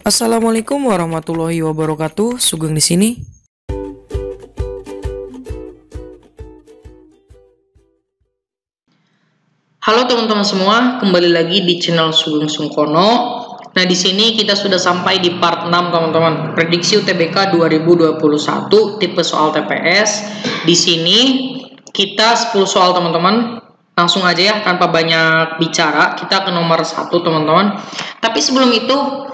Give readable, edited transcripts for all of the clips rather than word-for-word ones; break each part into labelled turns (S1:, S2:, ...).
S1: Assalamualaikum warahmatullahi wabarakatuh. Sugeng di sini.
S2: Halo teman-teman semua, kembali lagi di channel Sugeng Sungkono. Nah, di sini kita sudah sampai di part 6 teman-teman. Prediksi UTBK 2021 tipe soal TPS. Di sini kita 10 soal teman-teman. Langsung aja ya, tanpa banyak bicara, kita ke nomor 1 teman-teman. Tapi sebelum itu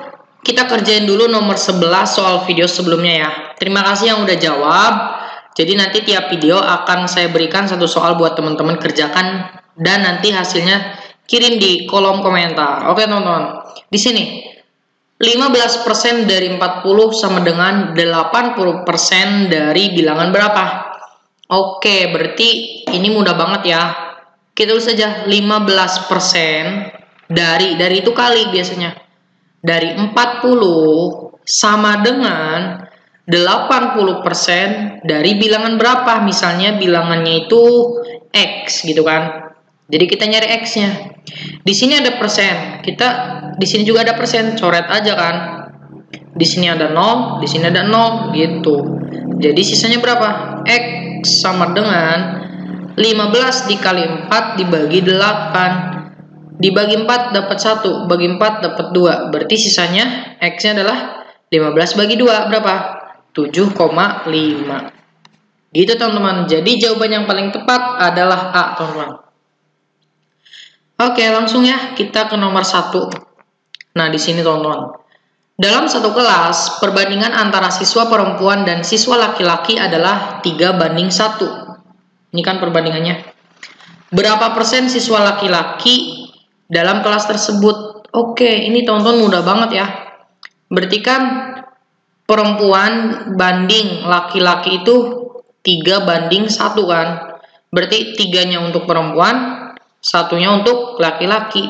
S2: kita kerjain dulu nomor 11 soal video sebelumnya ya. Terima kasih yang udah jawab. Jadi nanti tiap video akan saya berikan satu soal buat teman-teman kerjakan dan nanti hasilnya kirim di kolom komentar. Oke teman-teman. Di sini 15% dari 40 sama dengan 80% dari bilangan berapa? Oke, berarti ini mudah banget ya. Kita tulis saja 15% dari itu kali biasanya. Dari 40 sama dengan 80% dari bilangan berapa? Misalnya bilangannya itu X gitu kan. Jadi kita nyari X-nya. Di sini ada persen. Kita di sini juga ada persen, coret aja kan. Di sini ada 0, di sini ada 0 gitu. Jadi sisanya berapa? X sama dengan 15 dikali 4 dibagi 8. Dibagi 4 dapat 1, bagi 4 dapat 2. Berarti sisanya X-nya adalah 15 bagi 2 berapa? 7,5. Gitu teman-teman. Jadi jawaban yang paling tepat adalah A, teman-teman. Oke, langsung ya kita ke nomor 1. Nah, di sini teman-teman. Dalam satu kelas, perbandingan antara siswa perempuan dan siswa laki-laki adalah 3:1. Ini kan perbandingannya. Berapa persen siswa laki-laki dalam kelas tersebut? Oke, ini teman-teman mudah banget ya. Berarti kan perempuan banding laki-laki itu 3:1 kan. Berarti 3-nya untuk perempuan, 1-nya untuk laki-laki.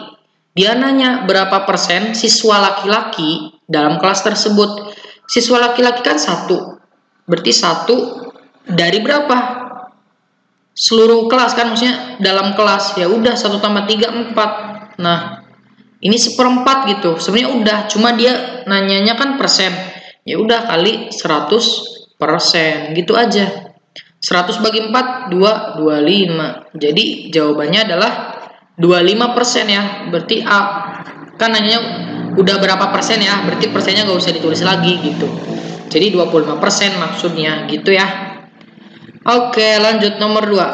S2: Dia nanya berapa persen siswa laki-laki dalam kelas tersebut. Siswa laki-laki kan 1. Berarti 1 dari berapa? Seluruh kelas kan, maksudnya dalam kelas. Ya udah 1 tambah 3, 4. Nah, ini 1/4 gitu. Sebenarnya udah, cuma dia nanyanya kan persen. Ya udah kali 100% gitu aja. 100 bagi 4, 2, 25. Jadi jawabannya adalah 25% ya. Berarti A. Kan nanya udah berapa persen ya. Berarti persennya gak usah ditulis lagi gitu. Jadi 25% maksudnya gitu ya. Oke, lanjut nomor 2.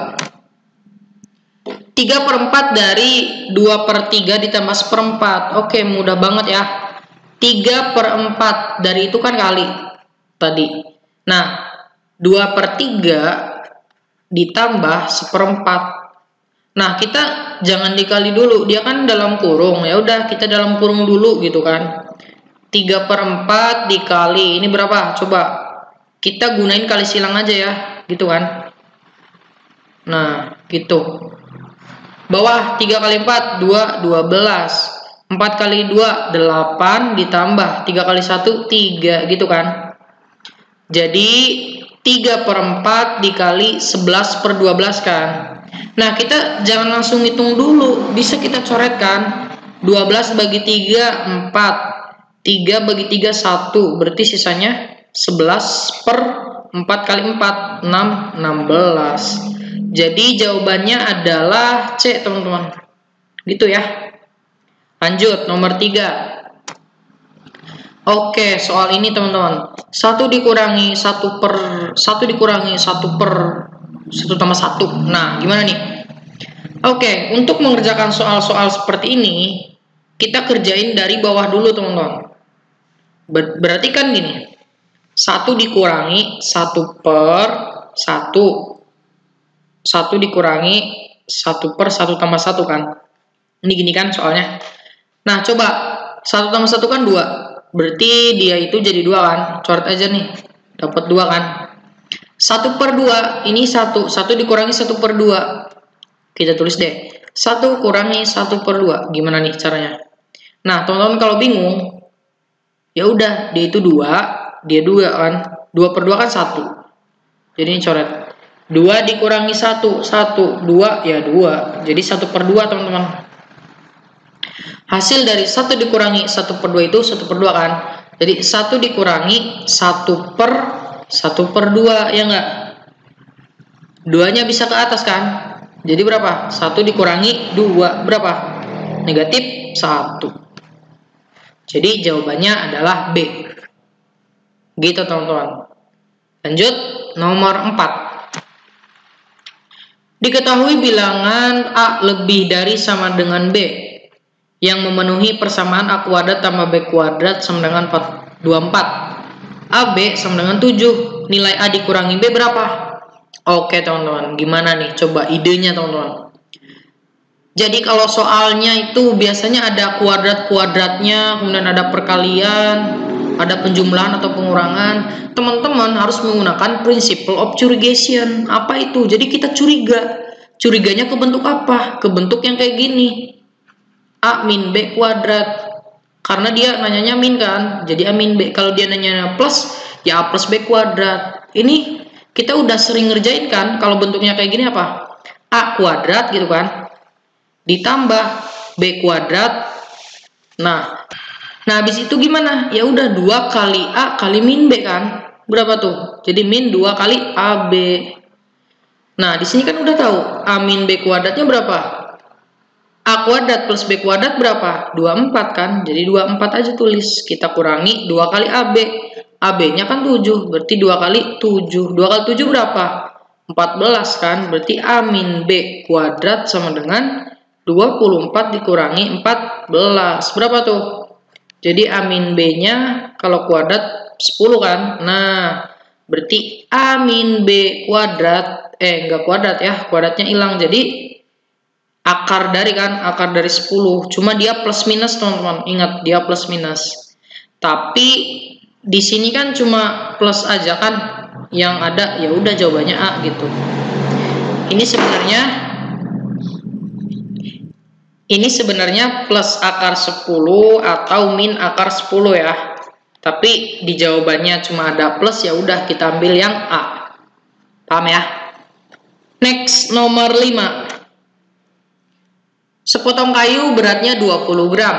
S2: 3/4 dari 2/3 ditambah 1/4. Oke, mudah banget ya. 3/4 dari itu kan kali tadi. Nah, 2/3 ditambah 1/4. Nah, kita jangan dikali dulu, dia kan dalam kurung. Ya udah, kita dalam kurung dulu gitu kan. 3/4 dikali ini berapa? Coba kita gunain kali silang aja ya, gitu kan. Nah, gitu. Bawah 3 kali 4, 2, 12. 4 kali 2, 8 ditambah 3 kali 1, 3 gitu kan. Jadi 3/4 dikali 11/12 kan. Nah, kita jangan langsung hitung dulu. Bisa kita coret kan. 12 bagi 3, 4. 3 bagi 3, 1. Berarti sisanya 11/4 kali 4, 6, 16. Jadi jawabannya adalah C, teman-teman. Gitu ya. Lanjut, nomor 3. Oke, soal ini teman-teman. 1 dikurangi 1 dikurangi 1 tambah 1. Nah, gimana nih? Oke, untuk mengerjakan soal-soal seperti ini, kita kerjain dari bawah dulu, teman-teman. Berarti kan gini. 1 dikurangi 1/1. 1 dikurangi 1/1 tambah 1 kan. Ini gini kan soalnya. Nah, coba 1 tambah 1 kan 2. Berarti dia itu jadi 2 kan. Coret aja nih. Dapat 2 kan. 1/2. Ini 1. 1 dikurangi 1/2. Kita tulis deh. 1 kurangi 1/2. Gimana nih caranya? Nah, teman-teman kalau bingung, ya udah, dia itu 2. Dia 2 kan. 2/2 kan 1. Jadi ini coret. 2 dikurangi 1. 1. 2 ya 2. Jadi 1/2 teman-teman. Hasil dari 1 dikurangi 1/2 itu 1/2 kan. Jadi 1 dikurangi 1/2, ya enggak? 2-nya bisa ke atas kan? Jadi berapa? 1 dikurangi 2, berapa? Negatif 1. Jadi jawabannya adalah B. Gitu teman-teman. Lanjut, nomor 4. Diketahui bilangan A lebih dari sama dengan B yang memenuhi persamaan A kuadrat tambah B kuadrat sama dengan 24. AB sama dengan 7. Nilai A dikurangi B berapa? Oke teman-teman, gimana nih? Coba idenya teman-teman. Jadi kalau soalnya itu biasanya ada kuadrat-kuadratnya, kemudian ada perkalian, ada penjumlahan atau pengurangan. Teman-teman harus menggunakan principle of curigation. Apa itu? Jadi kita curiga. Curiganya ke bentuk apa? Ke bentuk yang kayak gini. A min B kuadrat. Karena dia nanyanya min kan. Jadi A min B. Kalau dia nanyanya plus, ya A plus B kuadrat. Ini kita udah sering ngerjain kan. Kalau bentuknya kayak gini apa? A kuadrat gitu kan. Ditambah B kuadrat. Nah habis itu gimana? Ya udah 2 kali A kali min B kan? Berapa tuh? Jadi min 2 kali AB. Nah, di sini kan udah tahu A min B kuadratnya berapa? A kuadrat plus B kuadrat berapa? 24 kan? Jadi 24 aja tulis. Kita kurangi 2 kali AB. AB-nya kan 7, berarti 2 kali 7. 2 kali 7 berapa? 14 kan? Berarti A min B kuadrat sama dengan 24 dikurangi 14. Berapa tuh? Jadi A min B-nya kalau kuadrat 10 kan? Nah, berarti A min B kuadrat, enggak kuadrat ya, kuadratnya hilang. Jadi akar dari 10. Cuma dia plus minus teman-teman. Ingat, dia plus minus. Tapi di sini kan cuma plus aja kan. Yang ada ya udah jawabannya A gitu. Ini sebenarnya plus akar 10 atau min akar 10 ya. Tapi di jawabannya cuma ada plus, ya udah kita ambil yang A. Paham ya? Next, nomor 5. Sepotong kayu beratnya 20 gram.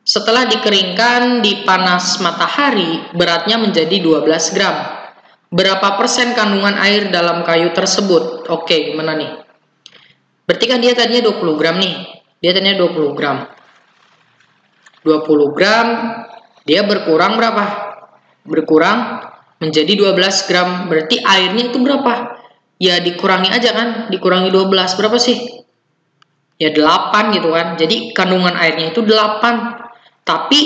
S2: Setelah dikeringkan di panas matahari, beratnya menjadi 12 gram. Berapa persen kandungan air dalam kayu tersebut? Oke, gimana nih? Berarti kan dia tadinya 20 gram nih. Dia tadinya 20 gram. 20 gram, dia berkurang berapa? Berkurang menjadi 12 gram. Berarti airnya itu berapa? Ya dikurangi aja kan. Dikurangi 12. Berapa sih? Ya 8 gitu kan. Jadi kandungan airnya itu 8. Tapi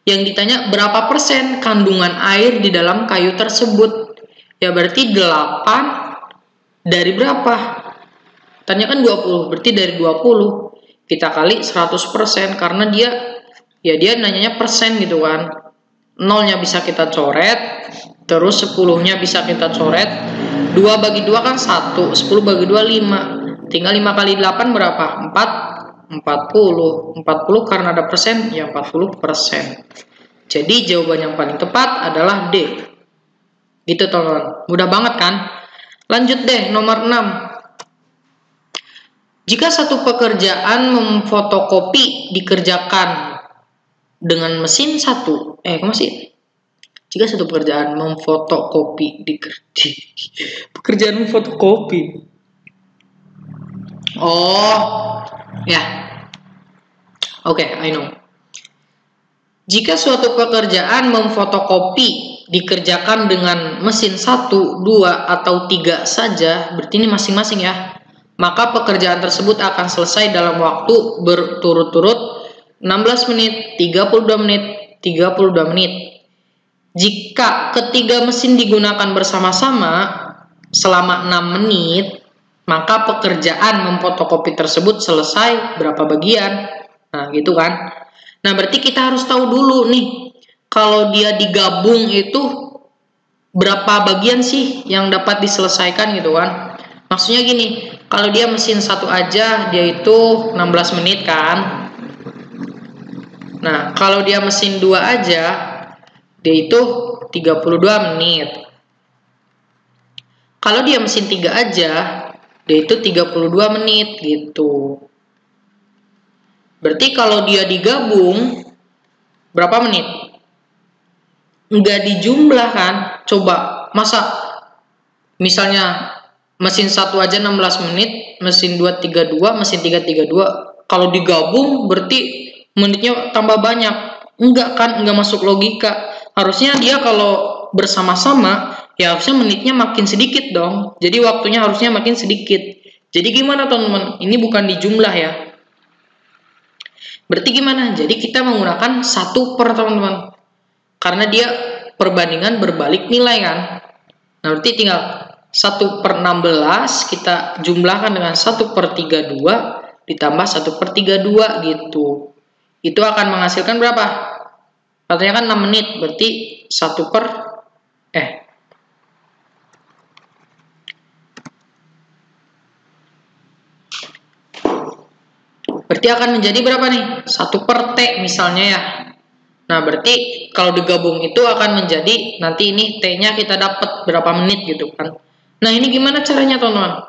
S2: yang ditanya berapa persen kandungan air di dalam kayu tersebut? Ya berarti 8 dari berapa? Tanya kan 20, berarti dari 20 kita kali 100% karena dia nanyanya persen gitu kan. 0-nya bisa kita coret, terus 10-nya bisa kita coret. 2 bagi 2 kan 1, 10 bagi 2 5. Tinggal 5 kali 8 berapa? 40 karena ada persen, ya 40%. Jadi jawaban yang paling tepat adalah D. Gitu teman-teman. Mudah banget kan? Lanjut deh, nomor 6. Jika satu pekerjaan memfotokopi dikerjakan dengan mesin satu, jika satu pekerjaan memfotokopi pekerjaan memfotokopi. Oh, ya. Oke, I know. Jika suatu pekerjaan memfotokopi dikerjakan dengan mesin 1, 2, atau 3 saja, berarti ini masing-masing ya. Maka pekerjaan tersebut akan selesai dalam waktu berturut-turut 16 menit, 32 menit, 32 menit. Jika ketiga mesin digunakan bersama-sama selama 6 menit, maka pekerjaan memfotokopi tersebut selesai berapa bagian? Nah, gitu kan. Nah, berarti kita harus tahu dulu nih, kalau dia digabung itu berapa bagian sih yang dapat diselesaikan gitu kan. Maksudnya gini, kalau dia mesin satu aja, dia itu 16 menit kan. Nah, kalau dia mesin 2 aja, dia itu 32 menit. Kalau dia mesin 3 aja, dia itu 32 menit gitu. Berarti kalau dia digabung, berapa menit? Nggak dijumlah kan? Coba, masa misalnya mesin 1 aja 16 menit, mesin 2 32, mesin 3 32. Kalau digabung berarti menitnya tambah banyak. Enggak kan, enggak masuk logika. Harusnya dia kalau bersama-sama, ya harusnya menitnya makin sedikit dong. Jadi waktunya harusnya makin sedikit. Jadi gimana teman-teman? Ini bukan dijumlah ya. Berarti gimana? Jadi kita menggunakan 1 per teman-teman. Karena dia perbandingan berbalik nilai kan. Nah berarti tinggal 1/16 kita jumlahkan dengan 1/32 ditambah 1/32 gitu. Itu akan menghasilkan berapa? Katanya kan 6 menit, berarti 1 per berarti akan menjadi berapa nih? 1 per T misalnya ya. Nah, berarti kalau digabung itu akan menjadi, nanti ini T-nya kita dapat berapa menit gitu kan. Nah, ini gimana caranya teman-teman?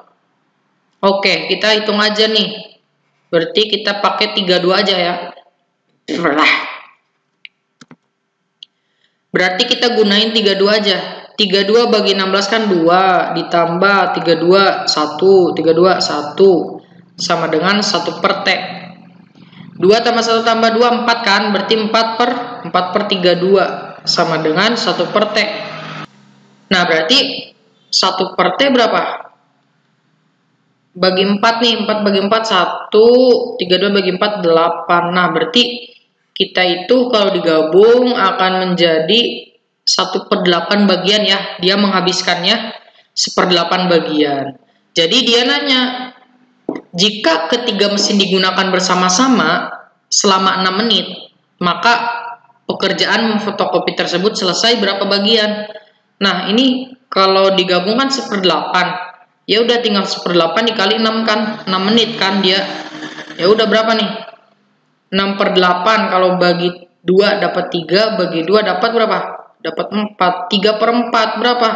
S2: Oke, kita hitung aja nih. Berarti kita pakai 32 aja ya. Berarti kita gunain 32 aja. 32 bagi 16 kan 2, ditambah 32 1, 32 1 sama dengan 1 per T. 2 tambah 1 tambah 2 4 kan, berarti 4/32 sama dengan 1 per T. Nah, berarti 1 per T berapa? Bagi 4 nih, 4 bagi 4 1, 32 bagi 4 8. Nah, berarti kita itu kalau digabung akan menjadi 1/8 bagian ya. Dia menghabiskannya 1/8 bagian. Jadi dia nanya, jika ketiga mesin digunakan bersama-sama selama 6 menit, maka pekerjaan memfotokopi tersebut selesai berapa bagian? Nah, ini kalau digabungkan 1/8. Ya udah tinggal 1/8 dikali 6 kan, 6 menit kan dia. Ya udah berapa nih? 6/8 kalau bagi 2 dapat 3, bagi 2 dapat berapa? Dapat 4. 3/4 berapa?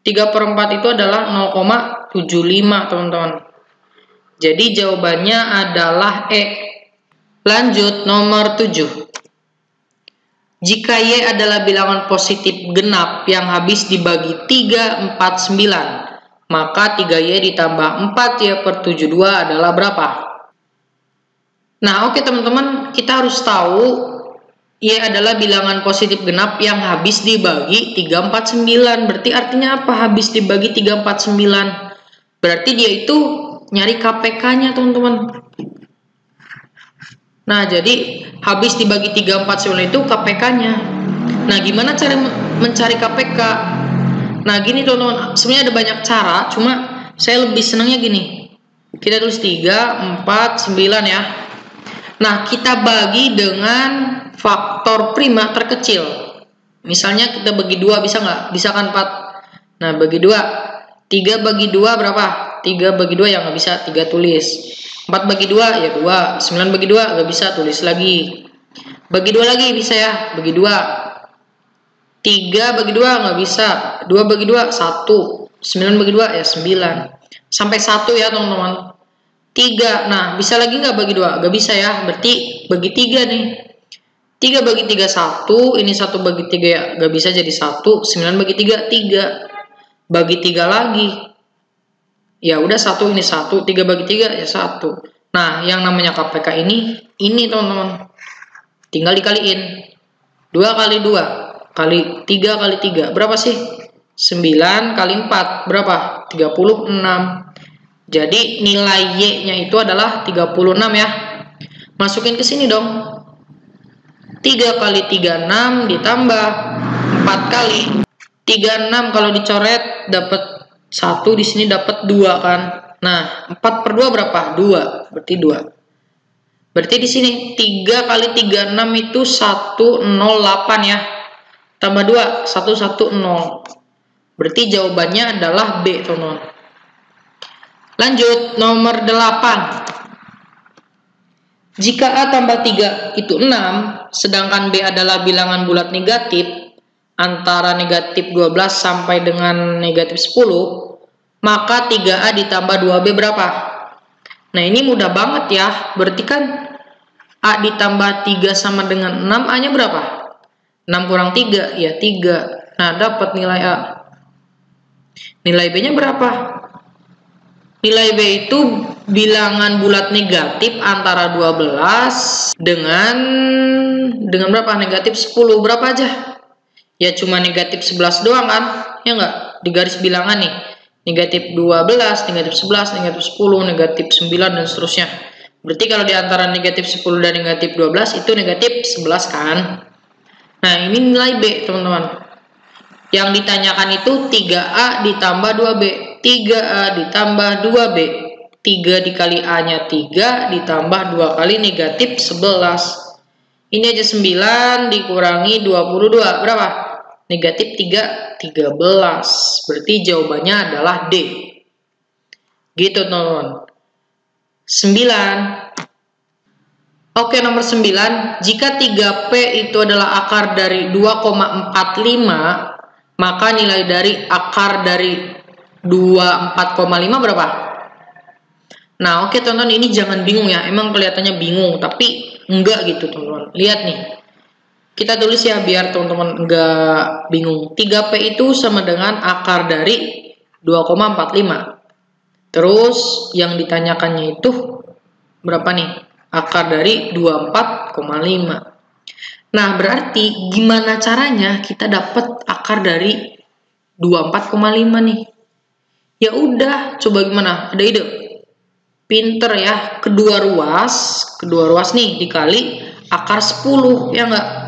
S2: 3/4 itu adalah 0,75 teman-teman. Jadi jawabannya adalah E. Lanjut nomor 7. Jika Y adalah bilangan positif genap yang habis dibagi 3, 4, 9, maka 3Y ditambah 4Y/72 adalah berapa? Nah, oke teman-teman, kita harus tahu Y adalah bilangan positif genap yang habis dibagi 3, 4, 9. Berarti artinya apa habis dibagi 3, 4, 9? Berarti dia itu nyari KPK-nya teman-teman. Nah, jadi habis dibagi 3, 4, 9 itu KPK-nya. Nah, gimana cara mencari KPK? Nah, gini teman-teman, sebenarnya ada banyak cara, cuma saya lebih senangnya gini. Kita tulis 3, 4, 9 ya. Nah, kita bagi dengan faktor prima terkecil. Misalnya kita bagi 2 bisa nggak? Bisa kan 4? Nah, bagi 2. 3 bagi 2 berapa? 3 bagi 2 ya nggak bisa, 3 tulis. 4 bagi 2 ya 2. 9 bagi 2 nggak bisa, tulis lagi. Bagi 2 lagi bisa ya, bagi 2. 3 bagi 2 nggak bisa. 2 bagi 2 1. 9 bagi 2 ya 9. Sampai 1 ya teman-teman. 3. Nah, bisa lagi nggak bagi 2? Nggak bisa ya. Berarti bagi 3 nih. 3 bagi 3 1. Ini 1 bagi 3 ya nggak bisa jadi 1. 9 bagi 3 3. Bagi 3 lagi. Ya udah 1 ini 1. 3 bagi 3 ya 1. Nah, yang namanya KPK ini teman-teman. Tinggal dikaliin. 2 kali 2. Kali 3 kali 3 berapa sih? 9 kali 4 berapa? 36. Jadi nilai Y-nya itu adalah 36 ya. Masukin ke sini dong. 3 kali 3 6 ditambah 4 kali 3 6 kalau dicoret dapat 1, di sini dapat 2 kan. Nah, 4/2 berapa? 2. Berarti 2. Berarti di sini 3 kali 3 6 itu 108 ya. Tambah 2, 110. Berarti jawabannya adalah B, teman-teman. Lanjut, nomor 8. Jika A tambah 3 itu 6, sedangkan B adalah bilangan bulat negatif, antara negatif 12 sampai dengan negatif 10, maka 3A ditambah 2B berapa? Nah, ini mudah banget ya. Berarti kan A ditambah 3 sama dengan 6, A-nya berapa? 6 kurang 3, ya 3. Nah, dapat nilai A. Nilai B-nya berapa? Nilai B itu bilangan bulat negatif antara 12 dengan berapa? Negatif 10. Berapa aja? Ya cuma negatif 11 doang kan? Ya enggak? Di garis bilangan nih. Negatif 12, negatif 11, negatif 10, negatif 9, dan seterusnya. Berarti kalau di antara negatif 10 dan negatif 12 itu negatif 11 kan? Nah, ini nilai B, teman-teman. Yang ditanyakan itu 3A ditambah 2B. 3A ditambah 2B. 3 dikali A-nya 3 ditambah 2 kali negatif 11. Ini aja 9 dikurangi 22. Berapa? Negatif 3, 13. Berarti jawabannya adalah D. Gitu, teman-teman. 9. Oke, nomor 9. Jika 3P itu adalah akar dari 2,45, maka nilai dari akar dari 24,5 berapa? Nah, oke teman-teman, ini jangan bingung ya. Emang kelihatannya bingung, tapi enggak gitu teman-teman. Lihat nih. Kita tulis ya biar teman-teman enggak bingung. 3P itu sama dengan akar dari 2,45. Terus yang ditanyakannya itu berapa nih? Akar dari 24,5. Nah, berarti gimana caranya kita dapat akar dari 24,5 nih? Ya udah, coba gimana? Ada ide? Pinter ya, kedua ruas nih dikali akar 10, ya enggak?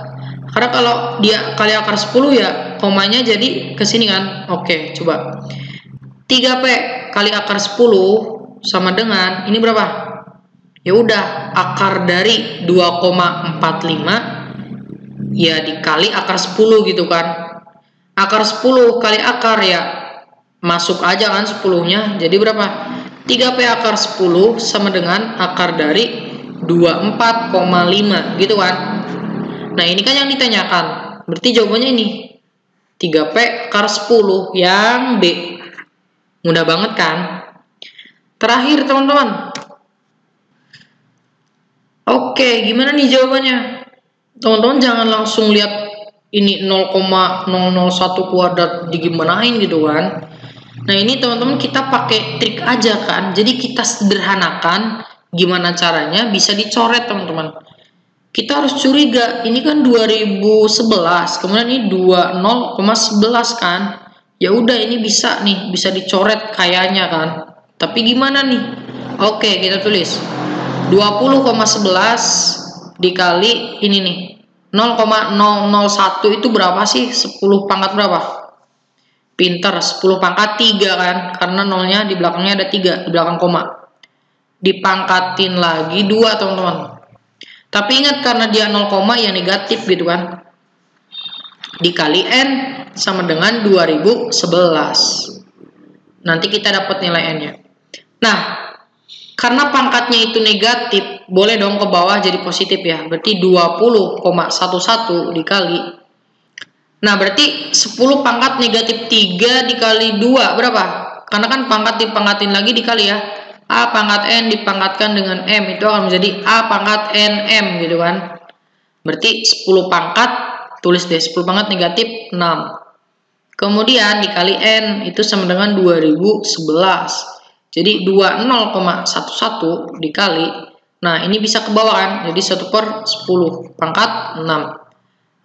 S2: Karena kalau dia kali akar 10 ya komanya jadi ke sini kan? Oke, coba. 3P kali akar 10 sama dengan ini berapa? Ya udah, akar dari 2,45 ya dikali akar 10 gitu kan. Akar 10 kali akar ya masuk aja kan 10-nya. Jadi berapa? 3P akar 10 sama dengan akar dari 24,5 gitu kan. Nah, ini kan yang ditanyakan. Berarti jawabannya ini 3P akar 10 yang B. Mudah banget kan? Terakhir teman-teman. Oke, gimana nih jawabannya? Teman-teman jangan langsung lihat ini 0,001 kuadrat digimanain gitu kan. Nah, ini teman-teman kita pakai trik aja kan. Jadi kita sederhanakan gimana caranya bisa dicoret teman-teman. Kita harus curiga, ini kan 2011, kemudian ini 20,11 kan. Ya udah, ini bisa nih, bisa dicoret kayaknya kan. Tapi gimana nih? Oke, kita tulis 20,11 dikali ini nih 0,001 itu berapa sih? 10 pangkat berapa? Pinter, 10 pangkat 3 kan, karena nolnya di belakangnya ada 3 di belakang koma. Dipangkatin lagi 2 teman-teman. Tapi ingat karena dia 0, ya negatif gitu kan. Dikali N sama dengan 2011. Nanti kita dapat nilai N-nya. Nah, karena pangkatnya itu negatif, boleh dong ke bawah jadi positif ya. Berarti 20,11 dikali. Nah, berarti 10 pangkat negatif 3 dikali 2 berapa? Karena kan pangkat dipangkatin lagi dikali ya. A pangkat N dipangkatkan dengan M, itu akan menjadi A pangkat NM gitu kan. Berarti 10 pangkat, tulis deh 10 pangkat negatif 6. Kemudian dikali N itu sama dengan 2011. Jadi 20,11 dikali. Nah, ini bisa ke bawah kan. Jadi 1/10 pangkat 6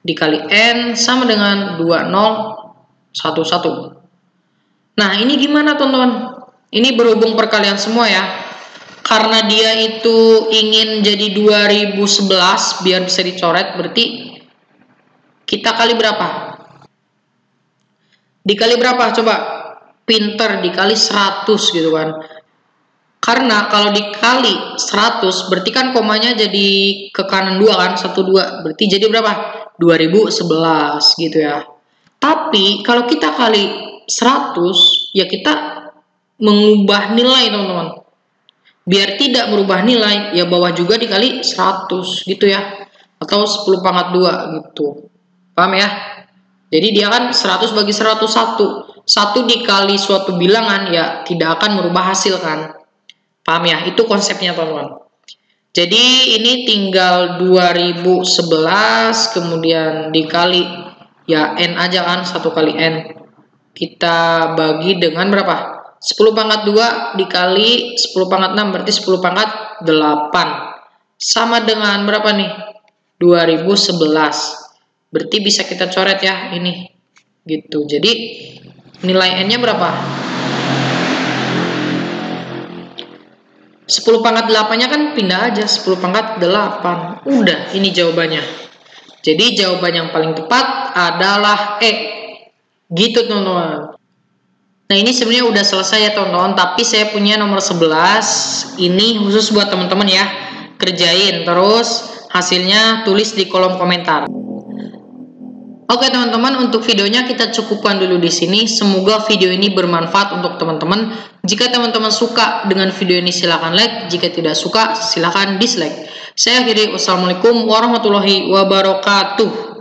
S2: dikali N sama dengan 2011. Nah, ini gimana teman-teman? Ini berhubung perkalian semua ya. Karena dia itu ingin jadi 2011 biar bisa dicoret, berarti kita kali berapa? Dikali berapa? Coba. Pinter, dikali 100 gitu kan. Karena kalau dikali 100 berarti kan komanya jadi ke kanan 2 kan, 1 2. Berarti jadi berapa? 2011 gitu ya. Tapi kalau kita kali 100 ya kita mengubah nilai teman-teman. Biar tidak merubah nilai ya bawah juga dikali 100 gitu ya. Atau 10 pangkat 2 gitu. Paham ya? Jadi dia kan 100 bagi 101. 1 dikali suatu bilangan ya tidak akan merubah hasil kan. Paham ya? Itu konsepnya teman-teman. Jadi ini tinggal 2011 kemudian dikali ya N aja kan, 1 kali N. Kita bagi dengan berapa? 10 pangkat 2 dikali 10 pangkat 6 berarti 10 pangkat 8. Sama dengan berapa nih? 2011. Berarti bisa kita coret ya ini. Gitu. Jadi nilai N-nya berapa? 10 pangkat 8-nya kan pindah aja, 10 pangkat 8. Udah, ini jawabannya. Jadi jawaban yang paling tepat adalah E. Gitu teman-teman. Nah ini sebenarnya udah selesai ya teman-teman, tapi saya punya nomor 11. Ini khusus buat teman-teman ya. Kerjain, terus hasilnya tulis di kolom komentar. Oke teman-teman, untuk videonya kita cukupkan dulu di sini. Semoga video ini bermanfaat untuk teman-teman. Jika teman-teman suka dengan video ini silahkan like. Jika tidak suka silahkan dislike. Saya akhiri, wassalamualaikum warahmatullahi wabarakatuh.